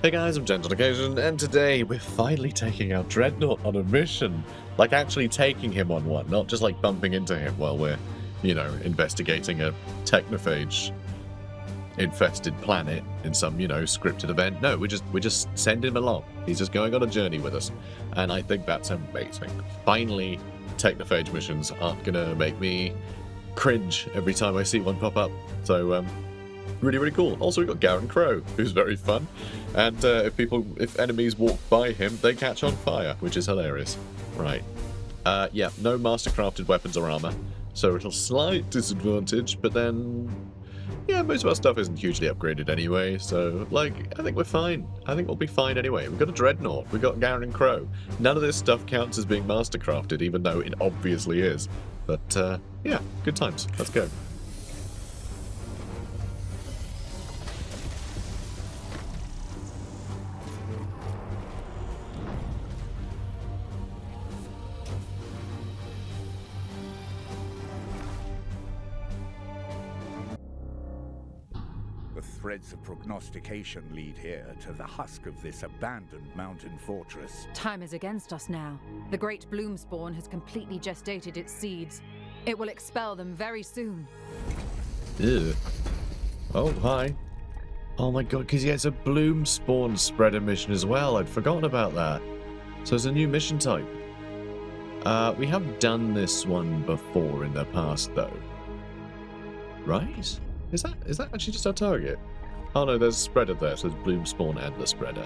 Hey guys, I'm Gentle Occasion, and today we're finally taking our Dreadnought on a mission. Like, actually taking him on one, not just like bumping into him while we're, you know, investigating a technophage-infested planet in some, you know, scripted event. No, we just send him along. He's just going on a journey with us, and I think that's amazing. Finally, technophage missions aren't gonna make me cringe every time I see one pop up. So, really, really cool. Also, we've got KRAK, who's very fun. And if enemies walk by him, they catch on fire, which is hilarious. Right. Yeah, no master-crafted weapons or armor. So it'll slight disadvantage, but then... yeah, most of our stuff isn't hugely upgraded anyway, so, like, I think we're fine. I think we'll be fine anyway. We've got a Dreadnought. We've got KRAK. None of this stuff counts as being master-crafted, even though it obviously is. But, yeah, good times. Let's go. The threads of prognostication lead here to the husk of this abandoned mountain fortress. Time is against us now. The great bloom spawn has completely gestated its seeds. It will expel them very soon. Ew. Oh, hi. Oh my god, because he has a bloom spawn spreader mission as well. I'd forgotten about that. So it's a new mission type. We have done this one before in the past, though. Right? Is that actually just our target? Oh no, there's a spreader there, so there's bloom spawn and the spreader.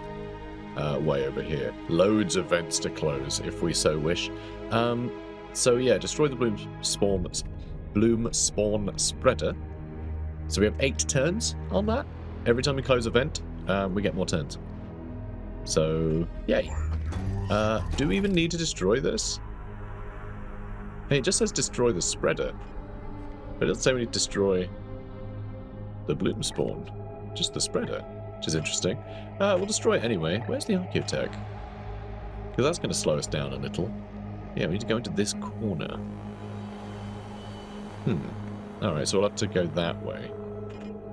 Way over here. Loads of vents to close, if we so wish. So yeah, destroy the bloom spawn spreader. So we have 8 turns on that. Every time we close a vent, we get more turns. So, yay. Do we even need to destroy this? Hey, it just says destroy the spreader. But it doesn't say we need to destroy the bloom spawn. Just the spreader, which is interesting. We'll destroy it anyway. Where's the architect? Because that's going to slow us down a little. Yeah, we need to go into this corner. Alright, so we'll have to go that way.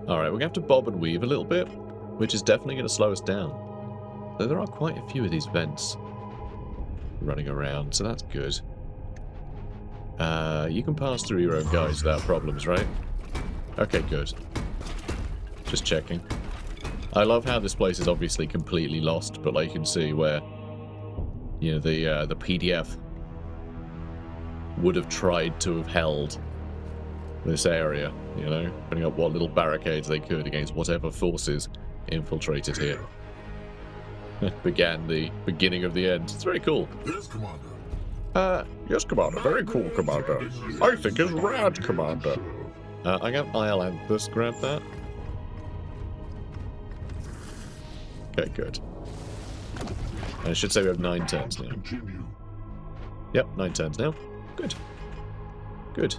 Alright, we're going to have to bob and weave a little bit, which is definitely going to slow us down. Though there are quite a few of these vents running around, so that's good. You can pass through your own guys without problems, right? Okay, good. Just checking. I love how this place is obviously completely lost, but like you can see where, you know, the PDF would have tried to have held this area, you know, putting up what little barricades they could against whatever forces infiltrated here. Began the beginning of the end. It's very cool. Yes, Commander. Yes, Commander. Very cool, Commander. I think it's rad, Commander. I got Ilanthus, grab that. Okay, good. And I should say we have 9 turns now. Yep, 9 turns now. Good. Good.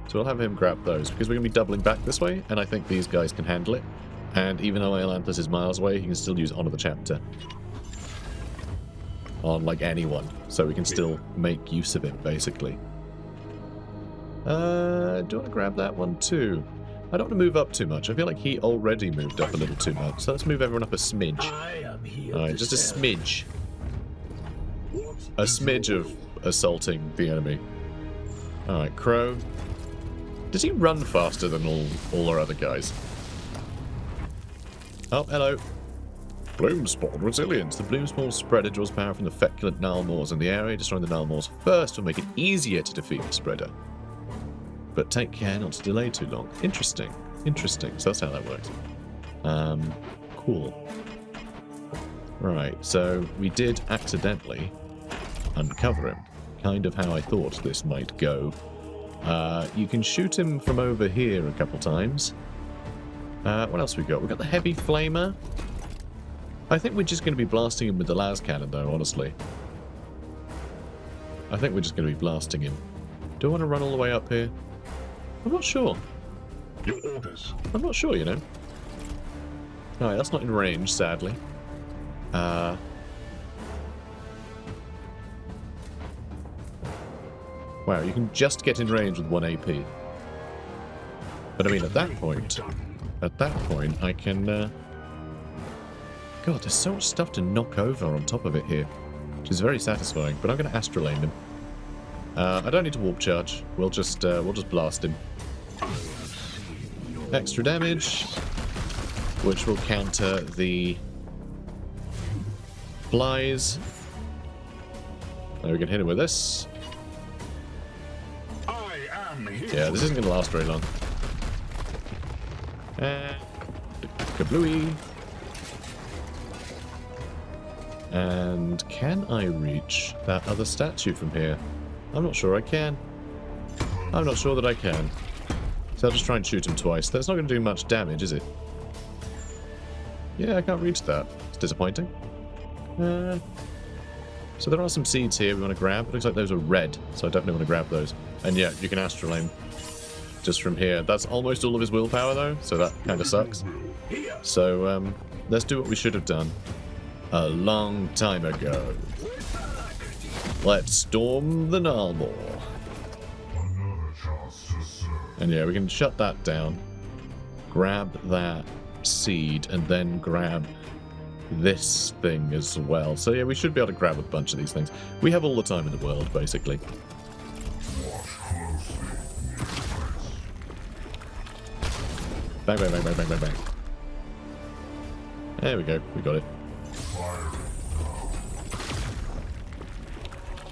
So we'll have him grab those, because we're going to be doubling back this way, and I think these guys can handle it. And even though Ilanthus is miles away, he can still use Honor the Chapter on, like, anyone. So we can still make use of him, basically. Do I want to grab that one too? I don't want to move up too much. I feel like he already moved up a little too much. So let's move everyone up a smidge. Alright, just a smidge. A smidge of assaulting the enemy. Alright, Crow. Does he run faster than all our other guys? Oh, hello. Bloom spawn resilience. The bloom spawn spreader draws power from the feculent Nulmores in the area. Destroying the Nulmores first will make it easier to defeat the spreader. But take care not to delay too long. Interesting. Interesting. So that's how that works. Cool. Right, so we did accidentally uncover him. Kind of how I thought this might go. You can shoot him from over here a couple times. What else we got? We got the heavy flamer. I think we're just going to be blasting him with the las cannon, though, honestly. I think we're just going to be blasting him. Do I want to run all the way up here? I'm not sure. Your orders. I'm not sure, you know. Alright, that's not in range, sadly. Wow, you can just get in range with 1 AP. But I mean, at that point, I can God, there's so much stuff to knock over on top of it here, which is very satisfying. But I'm going to astral aim him. I don't need to warp charge. We'll just blast him. Extra damage, which will counter the flies. And we can hit him with this. Yeah, this isn't going to last very long. Kablooey. And can I reach that other statue from here? I'm not sure I can. I'm not sure that I can. So I'll just try and shoot him twice. That's not going to do much damage, is it? Yeah, I can't reach that. It's disappointing. So there are some seeds here we want to grab. It looks like those are red, so I definitely want to grab those. And yeah, you can astral aim just from here. That's almost all of his willpower, though, so that kind of sucks. So let's do what we should have done a long time ago. Let's storm the Nurgle. And yeah, we can shut that down, grab that seed, and then grab this thing as well. So yeah, we should be able to grab a bunch of these things. We have all the time in the world, basically. Bang, bang, bang, bang, bang, bang, bang. There we go, we got it.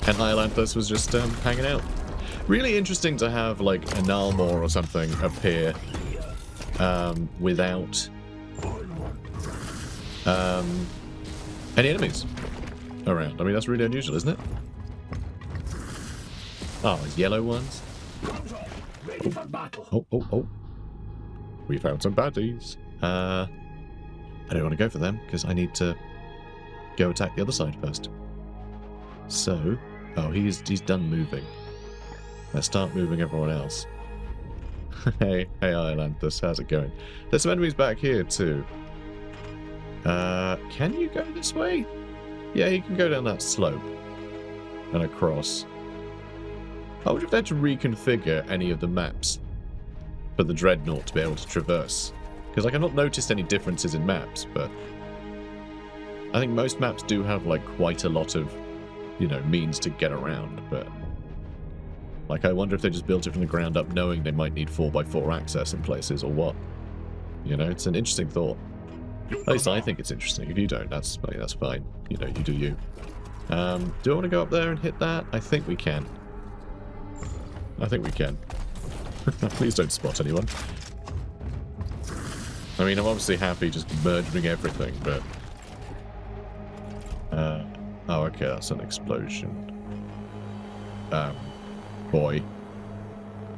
And Daemonhunters was just hanging out. Really interesting to have like a Nalmor or something appear without any enemies around. I mean, that's really unusual, isn't it? Oh, yellow ones. Oh, oh, oh. We found some baddies. I don't want to go for them because I need to go attack the other side first. So, oh, he's done moving. Let's start moving everyone else. Hey, Daemonhunters, how's it going? There's some enemies back here too. Can you go this way? Yeah, you can go down that slope and across. I wonder if they had to reconfigure any of the maps for the Dreadnought to be able to traverse. Because like, I've not noticed any differences in maps, but I think most maps do have like quite a lot of, you know, means to get around, but like, I wonder if they just built it from the ground up knowing they might need 4x4 access in places or what. You know, it's an interesting thought. At least I think it's interesting. If you don't, that's fine. You know, you do you. Do I want to go up there and hit that? I think we can. I think we can. Please don't spot anyone. I mean, I'm obviously happy just murdering everything, but... oh, okay, that's an explosion. Boy.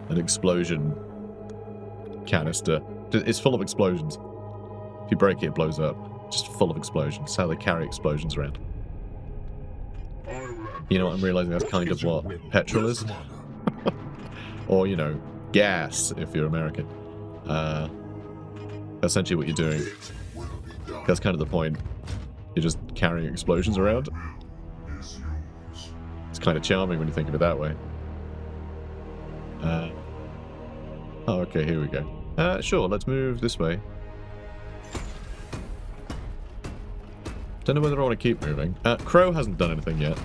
An explosion canister. It's full of explosions. If you break it, it blows up. Just full of explosions. That's how they carry explosions around. You know what, I'm realizing that's kind of what petrol is. Or, you know, gas, if you're American. Essentially what you're doing. That's kind of the point. You're just carrying explosions around. It's kind of charming when you think of it that way. Oh, okay, here we go. Sure, let's move this way. Don't know whether I want to keep moving. CROWE hasn't done anything yet.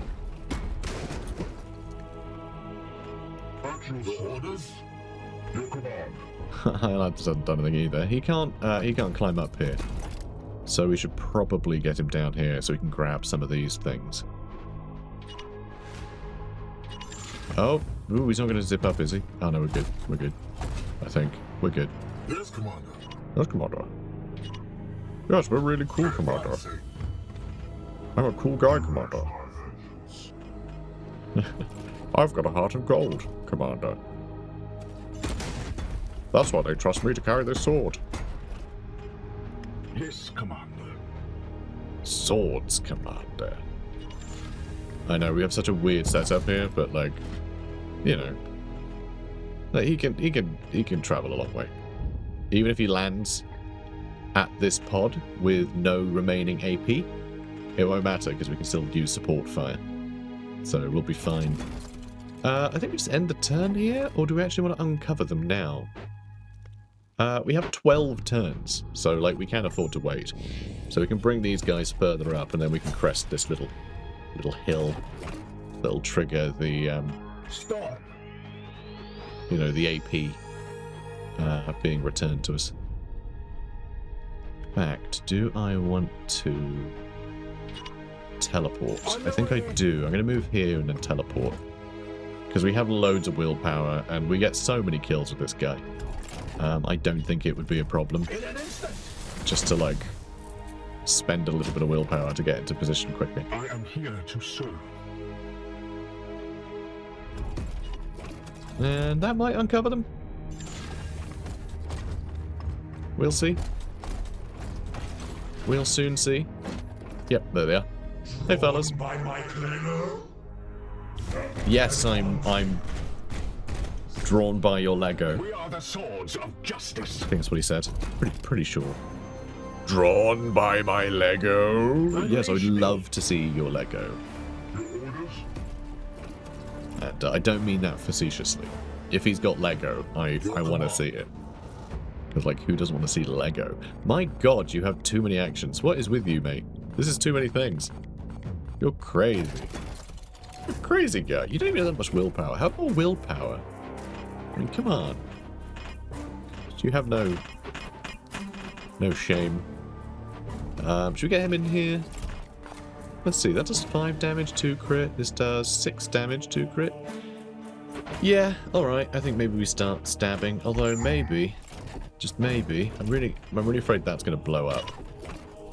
Daemonhunters hasn't done anything either. He can't climb up here. So we should probably get him down here so we can grab some of these things. Oh, ooh, he's not going to zip up, is he? Oh no, we're good. We're good. I think. We're good. Yes, Commander. Yes, Commander. Yes, we're really cool, Commander. I'm a cool guy, Commander. I've got a heart of gold, Commander. That's why they trust me to carry this sword. Yes, Commander. Swords, Commander. I know, we have such a weird setup here, but like, you know, like he can travel a long way. Even if he lands at this pod with no remaining AP, it won't matter because we can still use support fire. So we'll be fine. I think we just end the turn here, or do we actually want to uncover them now? We have 12 turns, so like we can afford to wait. So we can bring these guys further up, and then we can crest this little hill that'll trigger the Storm. you know, the AP being returned to us. In fact, do I want to teleport? I think I do. I'm going to move here and then teleport. Because we have loads of willpower, and we get so many kills with this guy. I don't think it would be a problem. In an instant. Just to, like, spend a little bit of willpower to get into position quickly. I am here to serve. And that might uncover them. We'll see. We'll soon see. Yep, there they are. Hey, fellas. By my cleaner. Yes, I'm drawn by your Lego. We are the swords of justice. I think that's what he said. Pretty sure. Drawn by my Lego. Yes, I would love to see your Lego. Your orders? And I don't mean that facetiously. If he's got Lego, I want to see it. Because, like, who doesn't want to see Lego? My god, you have too many actions. What is with you, mate? This is too many things. You're crazy. You're a crazy guy. You don't even have that much willpower. Have more willpower. I mean, come on. You have no shame. Should we get him in here? Let's see. That does 5 damage, 2 crit. This does 6 damage, 2 crit. Yeah, alright. I think maybe we start stabbing. Although maybe, just maybe, I'm really afraid that's going to blow up.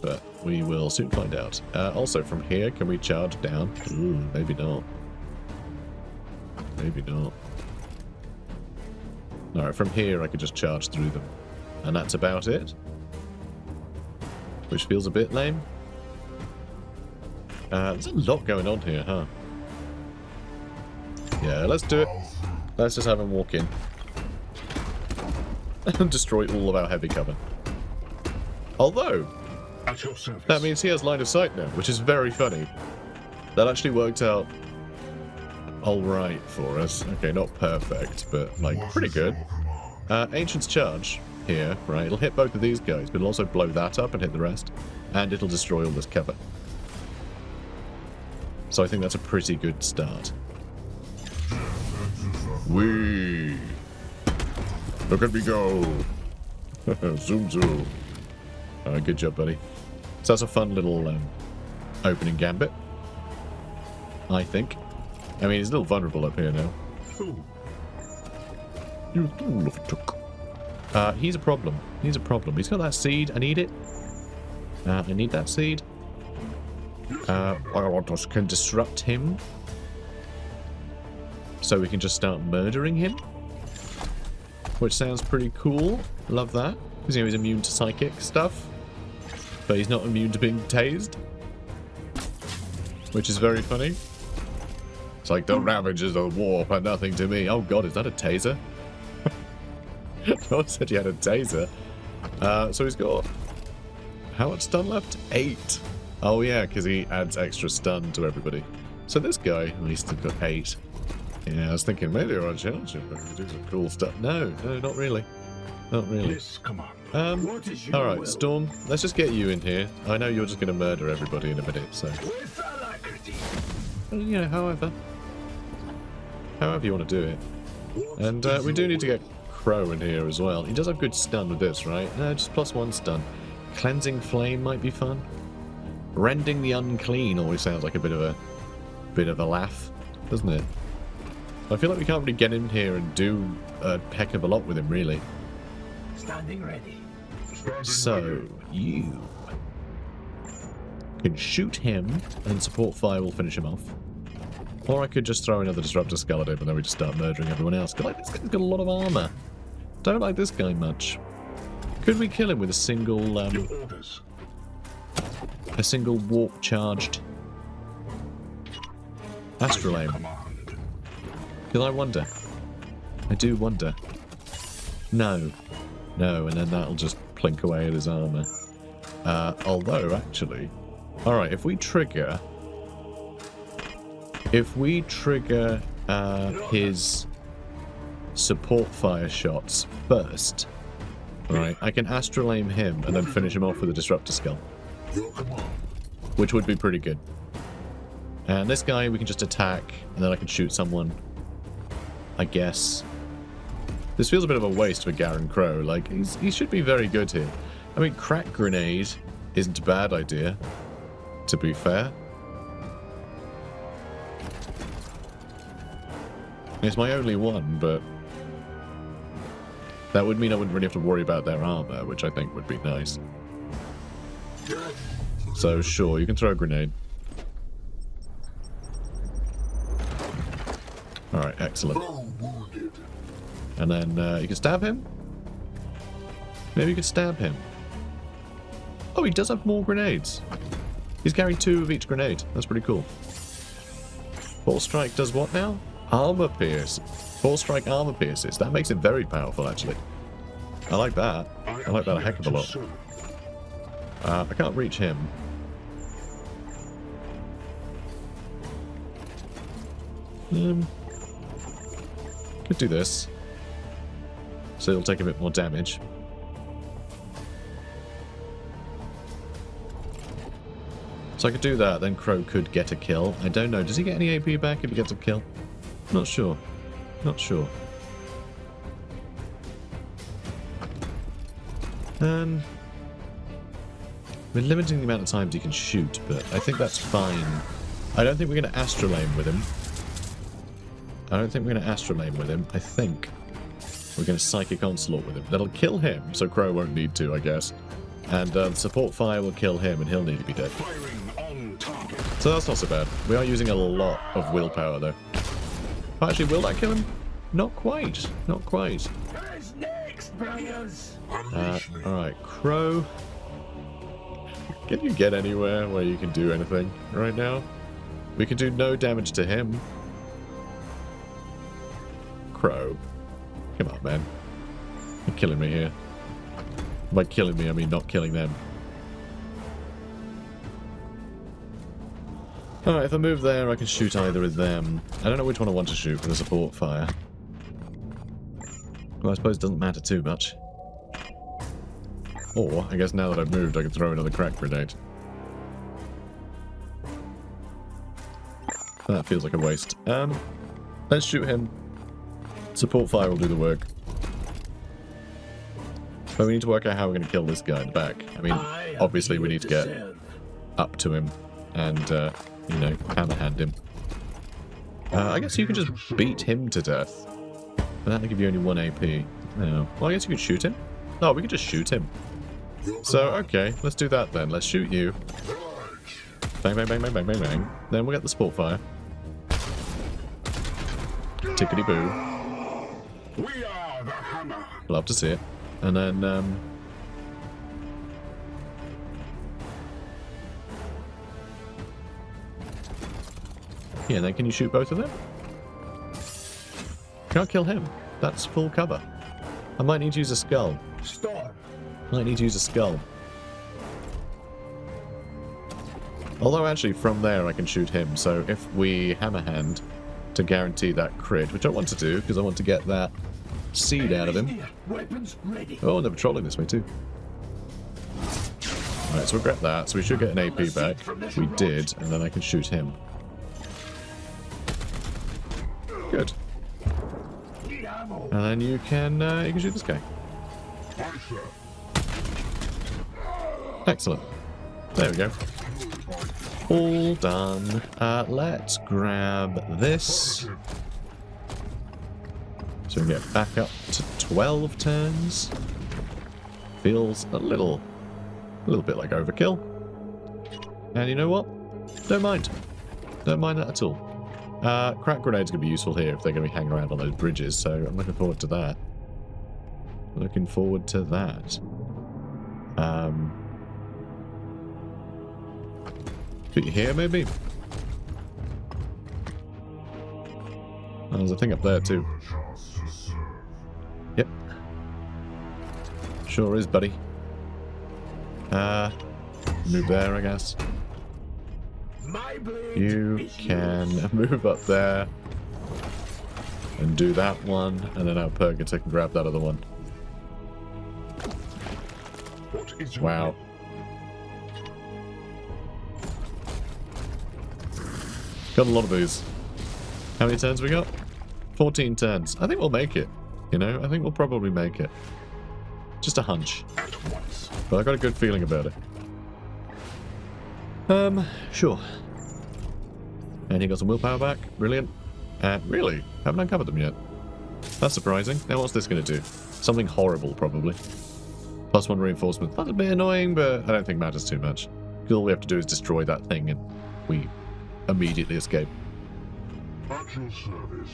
But we will soon find out. Also, from here, can we charge down? Ooh, maybe not. Maybe not. Alright, from here I could just charge through them. And that's about it. Which feels a bit lame. There's a lot going on here, huh? Yeah, let's do it. Let's just have him walk in. And destroy all of our heavy cover. Although, At your service. that means he has line of sight now, which is very funny. That actually worked out alright for us. Okay, not perfect, but, like, pretty good. Ancient's Charge here, right? It'll hit both of these guys, but it'll also blow that up and hit the rest. And it'll destroy all this cover. So I think that's a pretty good start. Whee! Look at me go! Zoom zoom. Good job, buddy. So that's a fun little opening gambit. I think. I mean, he's a little vulnerable up here now. You fool of a took. He's a problem. He's a problem. He's got that seed. I need it. I need that seed. I can disrupt him. So we can just start murdering him. Which sounds pretty cool. Love that. Because, you know, he's immune to psychic stuff. But he's not immune to being tased. Which is very funny. It's like, the ravages of warp are nothing to me. Oh god, is that a taser? No one said he had a taser. So he's got... how much stun left? 8. Oh yeah, because he adds extra stun to everybody. So this guy, at least, has got 8. Yeah, I was thinking maybe I'll challenge him, but do some cool stuff. No, not really. Not really. Yes, come on. Alright, Storm, let's just get you in here. I know you're just going to murder everybody in a minute, so... With alacrity. you know, however you want to do it. And we do need to get CROWE in here as well. He does have good stun with this, right? No, just +1 stun. Cleansing Flame might be fun. Rending the Unclean always sounds like a bit of a laugh, doesn't it? I feel like we can't really get in here and do a heck of a lot with him, really. Standing ready. So, you can shoot him, and support fire will finish him off. Or I could just throw another Disruptor Skull at him, and then we just start murdering everyone else. Because, like, this guy's got a lot of armor. Don't like this guy much. Could we kill him with a single, Your orders. a single warp-charged Astral Aim? Command. Because I wonder. I do wonder. No. No, and then that'll just plink away at his armor. Although, actually... Alright, if we trigger his support fire shots first, Right, I can astral aim him and then finish him off with a disruptor skull, Your command. which would be pretty good. And this guy we can just attack, and then I can shoot someone, I guess. This feels a bit of a waste for Garen Crow. Like, he should be very good here. I mean, crack grenade isn't a bad idea, to be fair. It's my only one, but that would mean I wouldn't really have to worry about their armor, which I think would be nice. So sure, you can throw a grenade. Alright, excellent. And then you can stab him? Maybe you can stab him. Oh, he does have more grenades. He's carrying 2 of each grenade. That's pretty cool. Full strike does what now? Armor pierce. Full strike armor pierces. That makes it very powerful, actually. I like that. I like that a heck of a lot. I can't reach him. Could do this. So it'll take a bit more damage. So I could do that, then Crow could get a kill. I don't know. Does he get any AP back if he gets a kill? Not sure. Not sure. We're limiting the amount of times he can shoot, but I think that's fine. I don't think we're going to astral aim with him. I think we're going to psychic onslaught with him. That'll kill him, so Crow won't need to, I guess. And support fire will kill him, and he'll need to be dead. So that's not so bad. We are using a lot of willpower, though. Actually, will that kill him? Not quite. Not quite. Who's next, brothers? Alright, Crow. Can you get anywhere where you can do anything right now? We can do no damage to him. Crow. Come on, man. You're killing me here. By killing me, I mean not killing them. Alright, if I move there, I can shoot either of them. I don't know which one I want to shoot for the support fire. Well, I suppose it doesn't matter too much. Or, I guess now that I've moved, I can throw another crack grenade. That feels like a waste. Let's shoot him. Support fire will do the work. But we need to work out how we're going to kill this guy in the back. I mean, obviously we need to get up to him and, you know, hammerhand him. I guess you can just beat him to death. But that'll give you only 1 AP. No. Well, I guess you could shoot him. No, we could just shoot him. So, okay, let's do that then. Let's shoot you. Bang, bang, bang, bang, bang, bang, bang. Then we'll get the support fire. Tickety-boo. We are the hammer. Love to see it. And then, yeah, and then can you shoot both of them? Can't kill him. That's full cover. I might need to use a skull. Storm. Might need to use a skull. Although, actually, from there I can shoot him. So if we hammerhand to guarantee that crit, which I want to do, because I want to get that seed out of him. Weapons ready. Oh, and they're patrolling this way too. Alright, so we'll grab that. So we should get an AP back. We did, and then I can shoot him. Good. And then you can shoot this guy. Excellent. There we go. All done. Let's grab this. So we can get back up to 12 turns. Feels a little bit like overkill. And you know what? Don't mind. Don't mind that at all. Crack grenades going to be useful here if they're going to be hanging around on those bridges, so I'm looking forward to that. Looking forward to that. Put you here, maybe? Oh, there's a thing up there, too. Yep. Sure is, buddy. Move there, I guess. You can move up there and do that one, and then our Purgator can grab that other one. is your Wow. Got a lot of these. How many turns we got? 14 turns. I think we'll make it. You know, I think we'll probably make it. Just a hunch. at once? But I got a good feeling about it. Sure. And he got some willpower back. Brilliant. Really? Haven't uncovered them yet. That's surprising. Now what's this going to do? Something horrible, probably. +1 reinforcement. That's a bit annoying, but I don't think matters too much. Because all we have to do is destroy that thing and we immediately escape. At your service.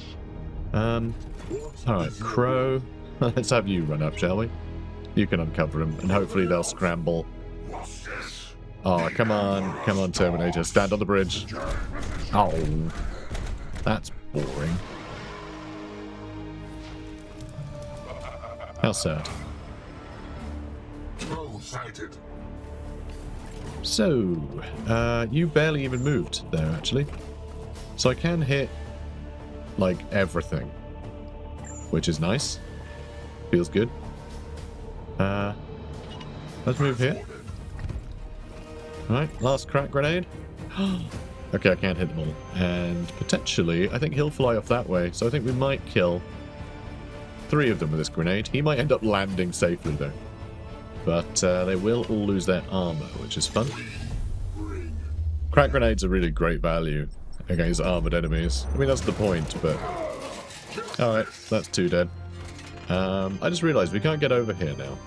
Alright, CROWE. Let's have you run up, shall we? You can uncover them, and hopefully they'll scramble. What's this? Oh, come on. Come on, Terminator. Stand on the bridge. Oh. That's boring. How sad. Crow sighted. So, you barely even moved there, actually. So I can hit, like, everything. Which is nice. Feels good. Let's move here. Alright, last crack grenade. Okay, I can't hit them all. And potentially, I think he'll fly off that way. So I think we might kill 3 of them with this grenade. He might end up landing safely, though. But they will all lose their armor, which is fun. Crack grenades are really great value against armored enemies. I mean, that's the point, but... Alright, that's 2 dead. I just realized we can't get over here now.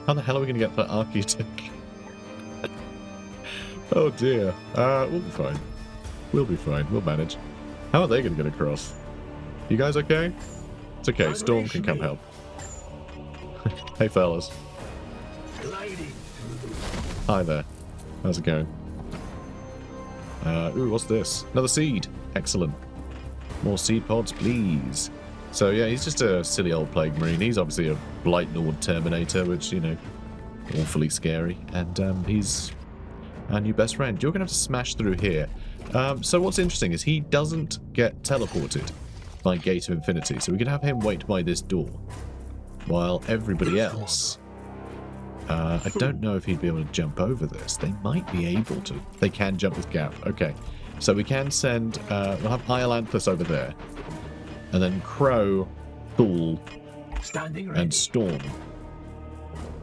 How the hell are we going to get that architect? Oh dear. We'll be fine. We'll be fine. We'll manage. How are they going to get across? You guys okay? It's okay. Storm can come help. Hey, fellas. Hi there. How's it going? Ooh, what's this? Another seed. Excellent. More seed pods, please. So yeah, he's just a silly old plague marine. He's obviously a blight Nord Terminator, which, you know, awfully scary. And he's our new best friend. You're going to have to smash through here. So what's interesting is he doesn't get teleported by Gate of Infinity. So we can have him wait by this door. While everybody else... I don't know if he'd be able to jump over this. They might be able to. They can jump this gap. Okay. So we can send... we'll have Iolanthus over there. And then CROWE, Thule, and Storm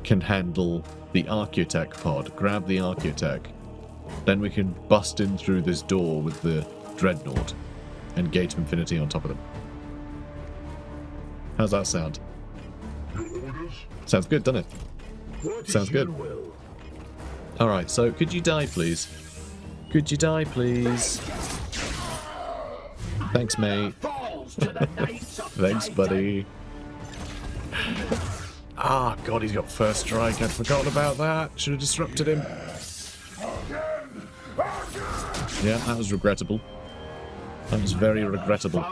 can handle the Architect pod. Grab the Architect. Then we can bust in through this door with the Dreadnought and Gate of Infinity on top of them. How's that sound? Sounds good, doesn't it? Sounds good. Alright, so could you die, please? Could you die, please? Thanks, mate. Thanks, buddy. Ah, God, he's got first strike. I'd forgotten about that. Should have disrupted him. Yeah, that was regrettable. That was very regrettable.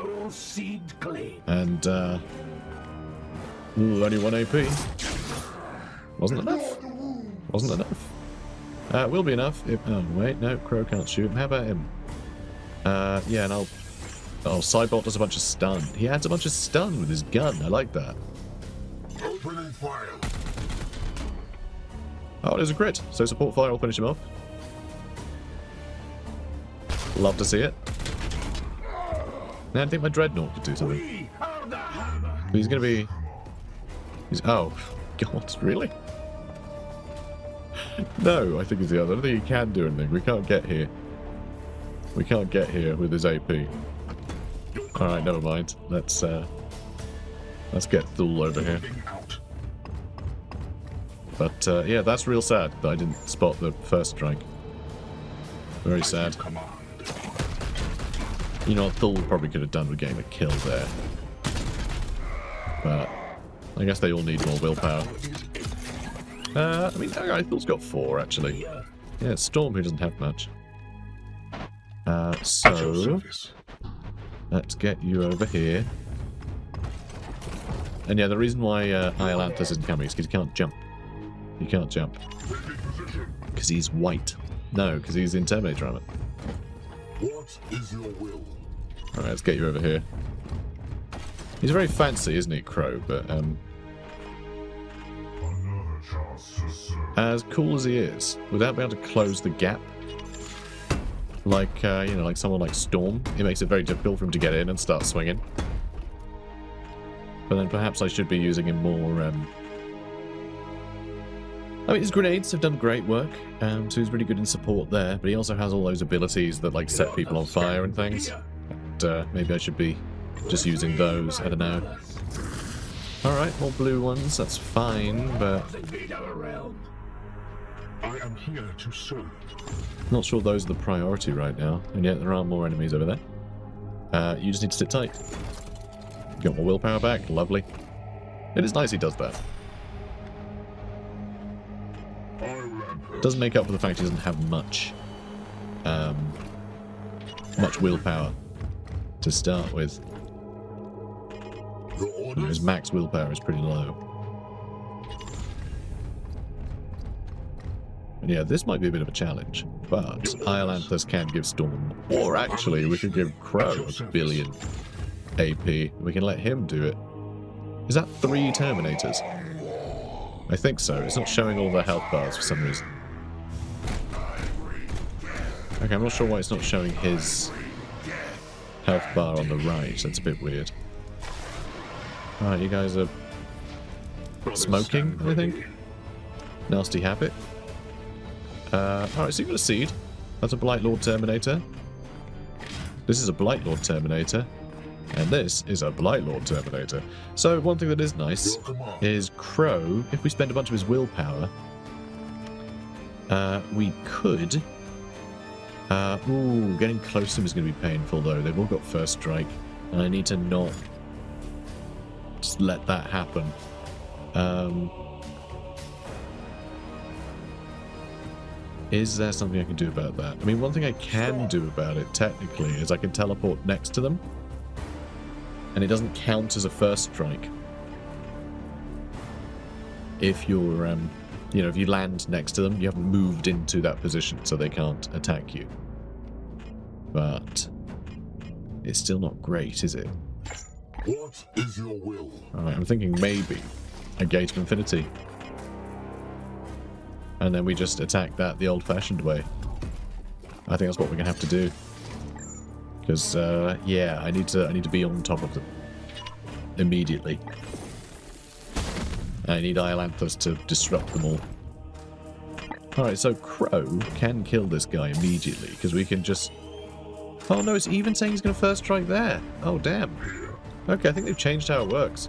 And, ooh, only 1 AP. Wasn't enough. Wasn't enough. Will be enough. If, oh, wait, no, CROWE can't shoot him. How about him? Yeah, and I'll... Oh, Cybot does a bunch of stun. He adds a bunch of stun with his gun. I like that. Opening fire. Oh, there's a crit. So support fire will finish him off. Love to see it. Now, I think my Dreadnought could do something. But he's going to be... He's... Oh, God, really? No, I think he's the other. I don't think he can do anything. We can't get here. We can't get here with his AP. Alright, never mind. Let's get Thule over here. But, yeah, that's real sad that I didn't spot the first strike. Very sad. You know what, Thule probably could have done with getting a kill there. But I guess they all need more willpower. I mean, alright, Thule's got 4, actually. Yeah, it's Storm who doesn't have much. So... Let's get you over here. And yeah, the reason why Iolanthus isn't coming is because he can't jump. He can't jump. Because he's white. No, because he's in Terminator armor. What is your will? Alright, let's get you over here. He's very fancy, isn't he, CROWE? But, Another chance as cool as he is, without being able to close the gap, like, you know, like someone like Storm, it makes it very difficult for him to get in and start swinging. But then perhaps I should be using him more, I mean, his grenades have done great work, so he's really good in support there, but he also has all those abilities that, like, set people on fire and things. And, maybe I should be just using those, I don't know. Alright, more blue ones, that's fine, but I am here to serve. not sure those are the priority right now, and yet there are more enemies over there. You just need to sit tight. Got more willpower back, lovely. It is nice he does that. Doesn't make up for the fact he doesn't have much willpower to start with. His max willpower is pretty low. And yeah, this might be a bit of a challenge, but Iolanthus can give Storm, or actually we could give CROWE a billion AP. We can let him do it. Is that 3 Terminators? I think so. It's not showing all the health bars for some reason. Okay, I'm not sure why it's not showing his health bar on the right. That's a bit weird. Alright, you guys are smoking, I think? Nasty habit. Alright, so you've got a seed. That's a Blight Lord Terminator. This is a Blight Lord Terminator. And this is a Blight Lord Terminator. So one thing that is nice is CROWE, if we spend a bunch of his willpower, we could... ooh, getting close to him is going to be painful though. They've all got first strike. And I need to not just let that happen. Is there something I can do about that? I mean, one thing I can do about it, technically, is I can teleport next to them. And it doesn't count as a first strike. If you're, you know, if you land next to them, you haven't moved into that position, so they can't attack you. But it's still not great, is it? What is your will? Alright, I'm thinking maybe a Gate of Infinity. And then we just attack that the old-fashioned way. I think that's what we're gonna have to do. Because, yeah, I need to be on top of them immediately. I need Iolanthus to disrupt them all. Alright, so CROWE can kill this guy immediately, because we can just... Oh no, it's even saying he's going to first strike there. Oh, damn. Okay, I think they've changed how it works.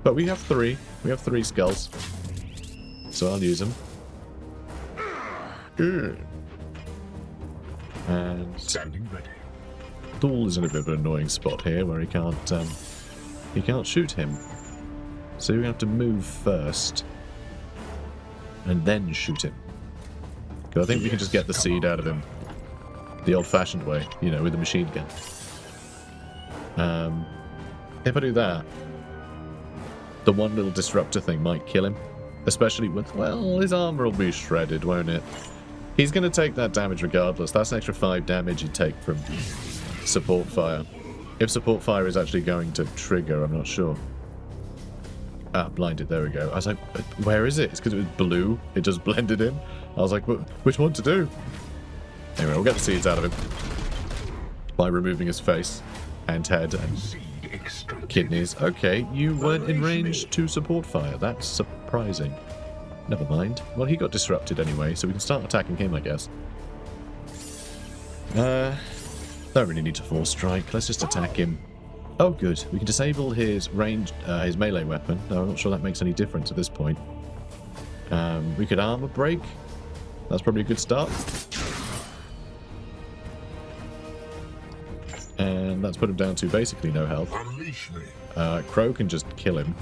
But we have 3. We have 3 skulls. So I'll use them. And... Standing ready. Thule is in a bit of an annoying spot here where he can't shoot him. So you're going to have to move first. And then shoot him. Because I think we can just get the seed out of him. The old-fashioned way, you know, with the machine gun. If I do that, the one little disruptor thing might kill him. Especially with, well, his armor will be shredded, won't it? He's going to take that damage regardless. That's an extra 5 damage you take from support fire. If support fire is actually going to trigger, I'm not sure. Ah, blinded, there we go. I was like, where is it? It's because it was blue. It just blended in. I was like, which one to do? Anyway, we'll get the seeds out of him. By removing his face and head and kidneys. Okay, you weren't in range to support fire. That's surprising. Never mind. Well, he got disrupted anyway, so we can start attacking him, I guess. Don't really need to force strike. Let's just attack him. Oh, good. We can disable his range, his melee weapon. No, I'm not sure that makes any difference at this point. We could armor break. That's probably a good start. And that's put him down to basically no health. CROWE can just kill him.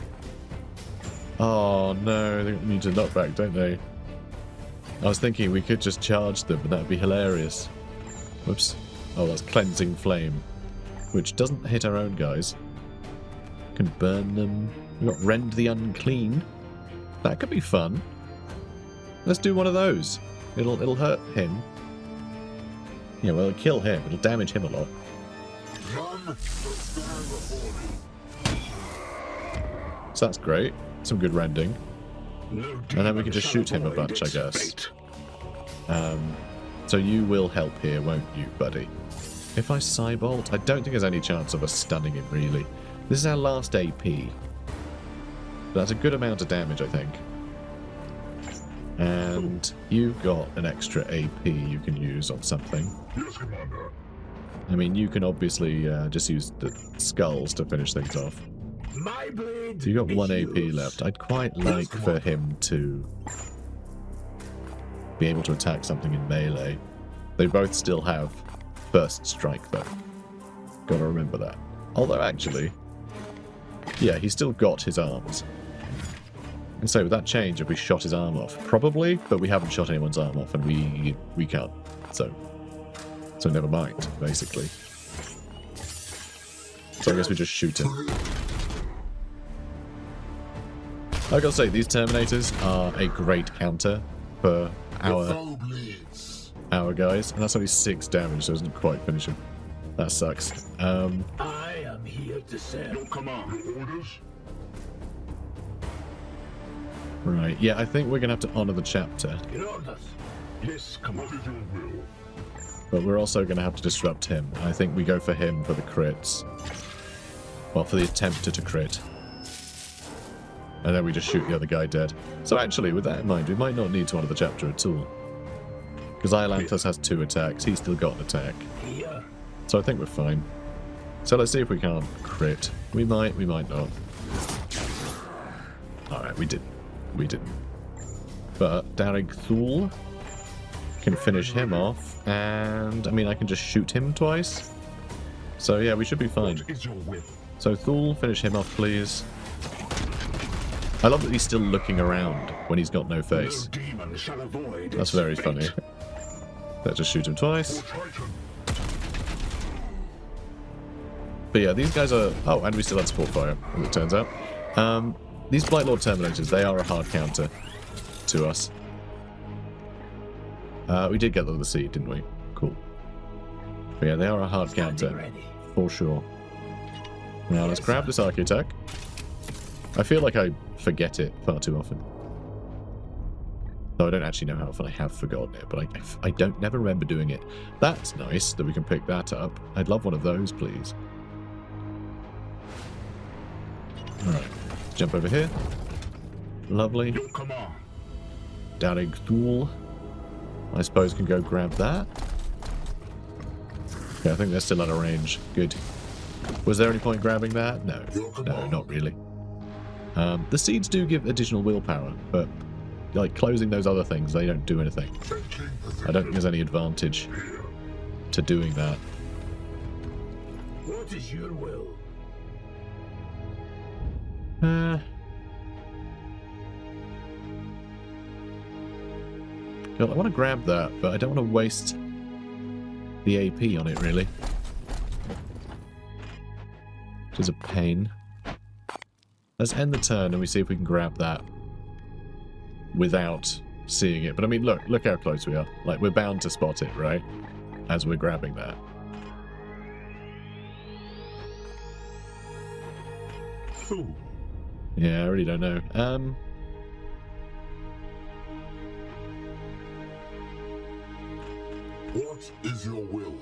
Oh no, they need to knock back, don't they? I was thinking we could just charge them, but that would be hilarious. Whoops. Oh, that's Cleansing Flame, which doesn't hit our own guys. Can burn them. We've got Rend the Unclean. That could be fun. Let's do one of those. It'll hurt him. Yeah, well, it'll kill him. It'll damage him a lot. So that's great. Some good rending. And then we can just shoot him a bunch, I guess. So you will help here, won't you, buddy? If I Psybolt, I don't think there's any chance of us stunning him, really. This is our last AP. That's a good amount of damage, I think. And you've got an extra AP you can use on something. Yes, Commander. I mean, you can obviously just use the skulls to finish things off. My blade. So you've got 1 AP left. I'd quite like for him to be able to attack something in melee. They both still have first strike, though. Gotta remember that. Although, actually, yeah, he's still got his arms. And so, would that change if we shot his arm off? Probably, but we haven't shot anyone's arm off, and we can't. So never mind, basically. So I guess we just shoot him. I gotta say, these Terminators are a great counter for our guys, and that's only 6 damage, so it doesn't quite finish him. That sucks. I am here to serve. Your command. Your orders? Right, yeah, I think we're gonna have to honor the chapter, Your orders. Yes, Commander. What is your will? but we're also gonna have to disrupt him. I think we go for him for the crits. Well, for the attempt to crit. And then we just shoot the other guy dead. So actually, with that in mind, we might not need to honor the chapter at all. Because Iolanthus has 2 attacks, he's still got an attack. Here. So I think we're fine. So let's see if we can't crit. We might not. Alright, we didn't. But Darig Thul can finish him off, and I mean I can just shoot him twice. So yeah, we should be fine. What is your will? So Thul, finish him off, please. I love that he's still looking around when he's got no face. No demon shall avoid That's its very fate. funny. Let's just shoot him twice. For Triton. But yeah, these guys are... Oh, and we still had support fire, as it turns out. These Blight Lord Terminators, they are a hard counter to us. We did get the seed, didn't we? Cool. But yeah, they are a hard counter, for sure. Now let's grab this Architect. I feel like I forget it far too often. Though I don't actually know how often I have forgotten it, but I don't never remember doing it. That's nice that we can pick that up. I'd love one of those, please. Alright, jump over here. Lovely. Your command. Darig Thul, I suppose, can go grab that. Okay, I think they're still out of range. Good. Was there any point grabbing that? No. No, not really. The seeds do give additional willpower, but like closing those other things, they don't do anything. I don't think there's any advantage to doing that. What is your will? God, I want to grab that, but I don't want to waste the AP on it, really. Which is a pain. Let's end the turn and we see if we can grab that without seeing it. But I mean, look how close we are. Like, we're bound to spot it, right? As we're grabbing that. Who? Yeah, I really don't know. What is your will?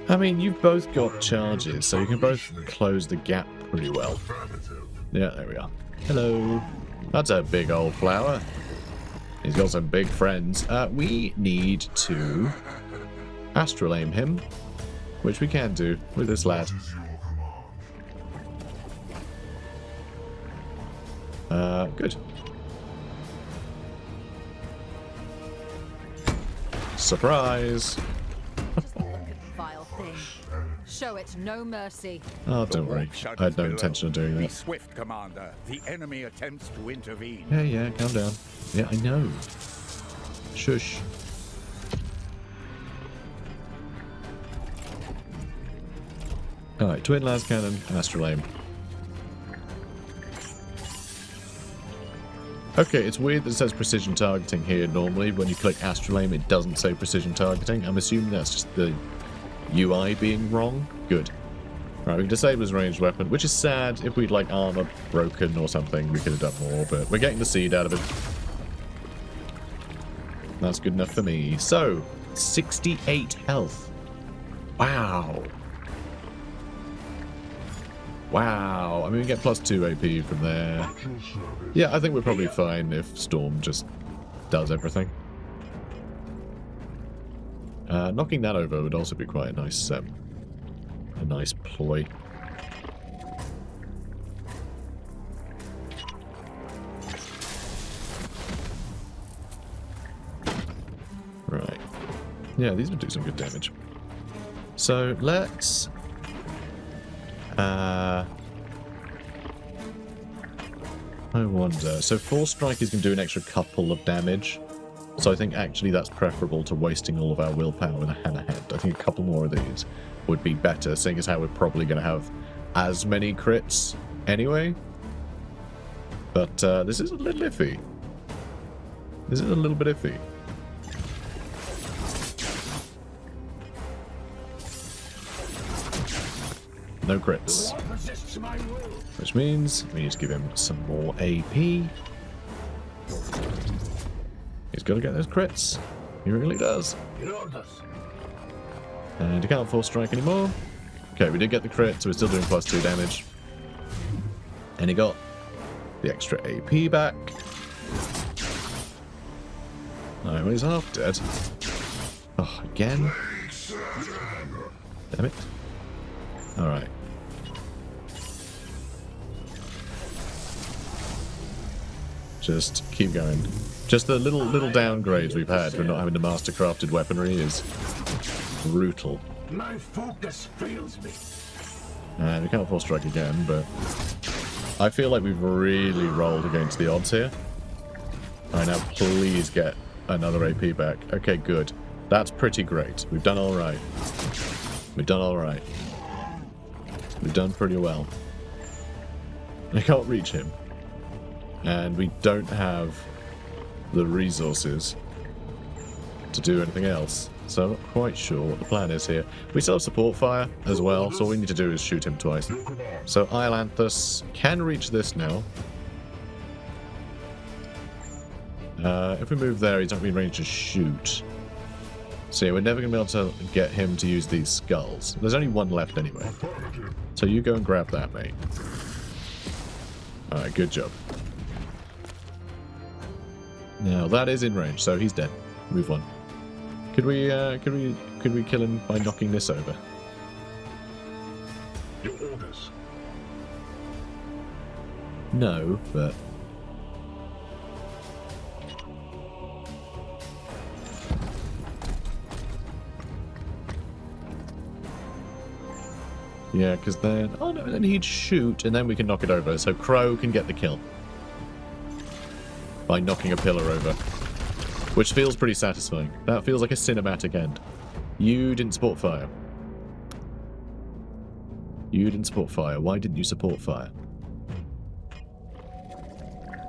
I mean, you've both got charges, so you can both close the gap pretty well. Affirmative. Yeah, there we are. Hello. That's a big old flower. He's got some big friends. We need to astral aim him, which we can do with this lad. What is your command? Good. Surprise! Vile thing. Show it no mercy. Oh, don't worry. I had no intention of doing Be that. swift, Commander. The enemy attempts to intervene. Yeah, calm down. Yeah, I know. Shush. Alright, twin las cannon, astral aim. Okay, it's weird that it says precision targeting here normally. When you click astral aim, it doesn't say precision targeting. I'm assuming that's just the UI being wrong. Good. Right, we can disable his ranged weapon, which is sad. If we'd like armor broken or something, we could have done more, but we're getting the seed out of it. That's good enough for me. So, 68 health. Wow. Wow. I mean, we get +2 AP from there. Yeah, I think we're probably fine if Storm just does everything. Knocking that over would also be quite a nice ploy. Right. Yeah, these would do some good damage. So let's I wonder. So Force Strike is going to do an extra couple of damage. So I think actually that's preferable to wasting all of our willpower with a hammerhead. I think a couple more of these would be better, seeing as how we're probably going to have as many crits anyway. But this is a little iffy. This is a little bit iffy. No crits. Which means we need to give him some more AP. He's got to get those crits. He really does. And he can't Force Strike anymore. Okay, we did get the crit, so we're still doing +2 damage. And he got the extra AP back. Alright, well, he's half dead. Oh, again? Damn it. Alright. Just keep going. Just the little downgrades we've had for not having to master crafted weaponry is brutal. My focus fails me. And we can't Force Strike again, but I feel like we've really rolled against the odds here. Alright, now please get another AP back. Okay, good. That's pretty great. We've done alright. We've done alright. We've done pretty well. I can't reach him. And we don't have the resources to do anything else. So I'm not quite sure what the plan is here. We still have support fire as well, so all we need to do is shoot him twice. So Iolanthus can reach this now. If we move there, he's not going to be in range to shoot. So yeah, we're never going to be able to get him to use these skulls. There's only one left anyway. So you go and grab that, mate. Alright, good job. Now that is in range, so he's dead. Move on. Could we kill him by knocking this over? Your orders. No, but yeah, because then oh no, then he'd shoot, and then we can knock it over. So CROWE can get the kill by knocking a pillar over, which feels pretty satisfying. That feels like a cinematic end. You didn't support fire. You didn't support fire. Why didn't you support fire?